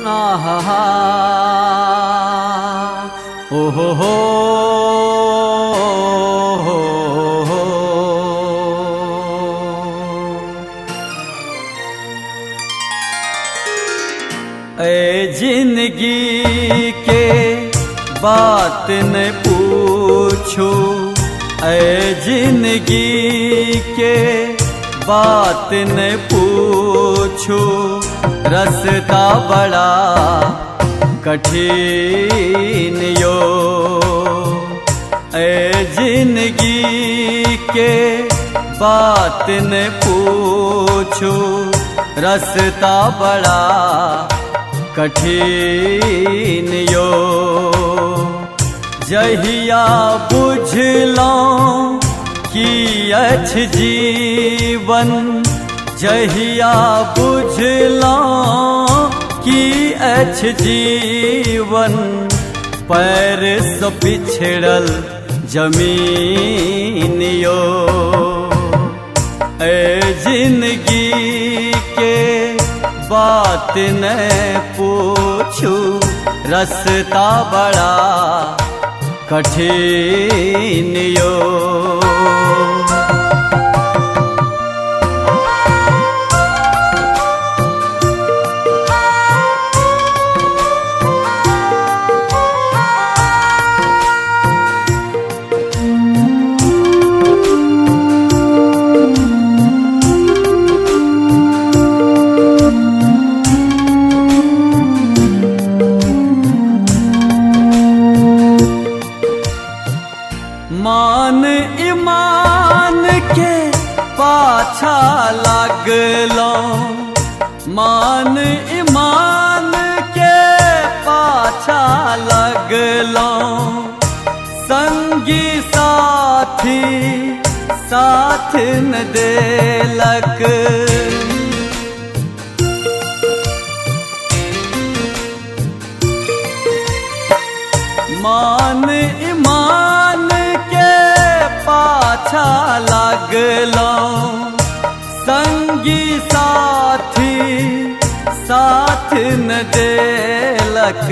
आहा ओ हो ऐ जिंदगी के बात न पूछो, ऐ जिंदगी के बात न पूछो, रास्ता बड़ा कठिन यो। ऐ जिंदगी के बात न पूछो, रास्ता बड़ा कठिन यो। जहिया बुझलौं कि अछि जीवन, जहिया बुझलौं कि अछि जीवन, पैर सँ पिछड़ल जमीन यो। ऐ जिंदगी के बात न पूछू, रास्ता बड़ा कठिन यो। मान ईमान के पाछा लागलौं, मान ईमान के पाछा लागलौं, संगी साथी साथ न देलक। मान ईमान पाछा लागलौं, संगी साथी साथ न देलक।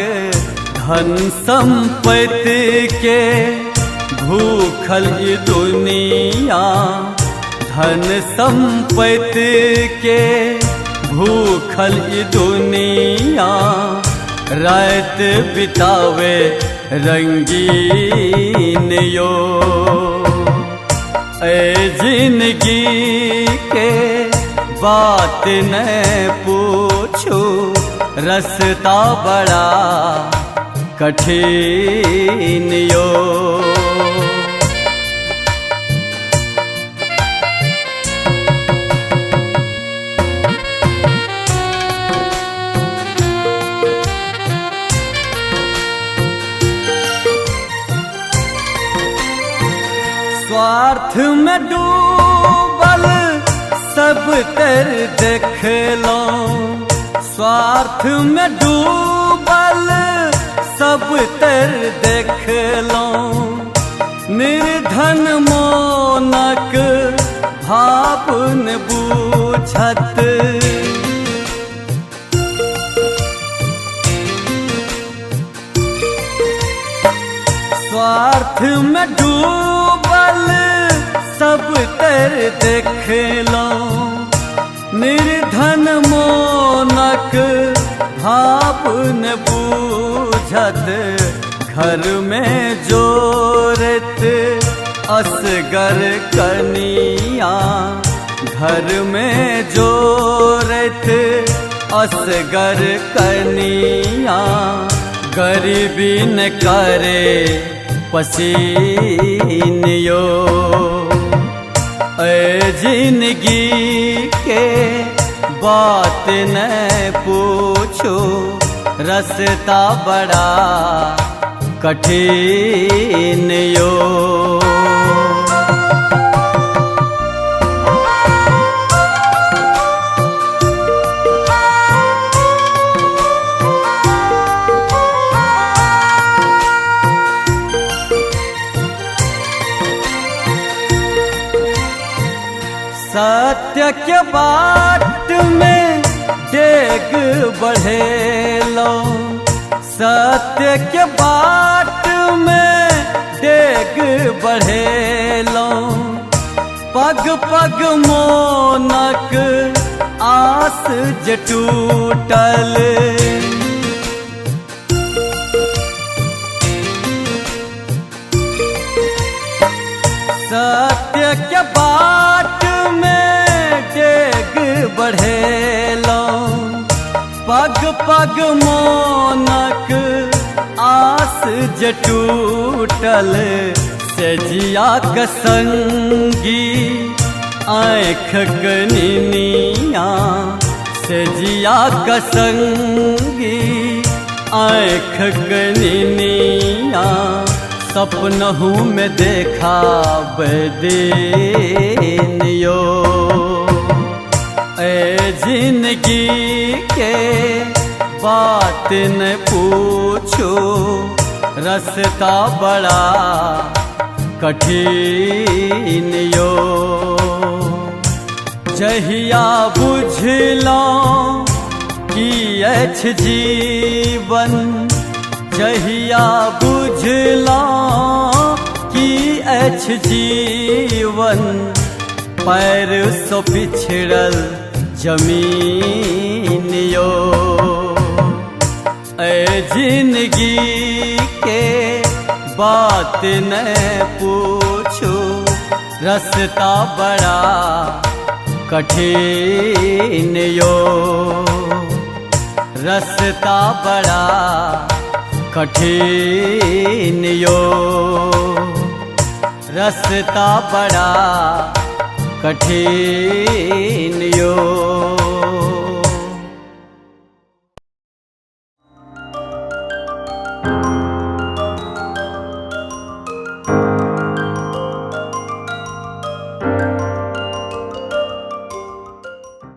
धन संपत्ति के भूखल ई दुनिया, धन संपत्ति के भूखल ई दुनिया, रात बितावे रंगीन यो। ऐ जिंदगी के बात न पूछो, रास्ता बड़ा कठिन यो। स्वार्थ में डूबल सब तर देखलौं, स्वार्थ में डूबल सब तर देखलौं, निर्धन मोनक भाव न बूझत। स्वार्थ में डूबल सब तर देखलौं, निर्धन मोनक भाव न बूझत। घर में जोरत असगर कनिया, घर में जोरत असगर कनिया, गरीबी न करे पसीन यो। ऐ जिंदगी के बात न पूछो, रास्ता बड़ा कठिन यो। सत्य के बाट में डेग बढ़ेलो, सत्य के बाट में डेग बढ़ेलो, पग पग मोनक आस जे टूटल। सत्य के बाट में डेग बढ़ेलो, पग पग मोनक आस जे टूटल। से जिया के संगी आँख कनिनिया, से जिया के संगी आँख कनिनिया, सपनहू में देखा बदिनियो। ए जिंदगी के बात न पूछो, रास्ता बड़ा कठिन यो। जहिया बुझलो कि अछि जीवन, जहिया बुझलो कि अछि जीवन, पैर सो पिछड़ल जमीन यो। ए जिंदगी के बात न पूछो, रास्ता बड़ा कठिन यो। रास्ता बड़ा कठिन यो, रास्ता बड़ा कठिन यो।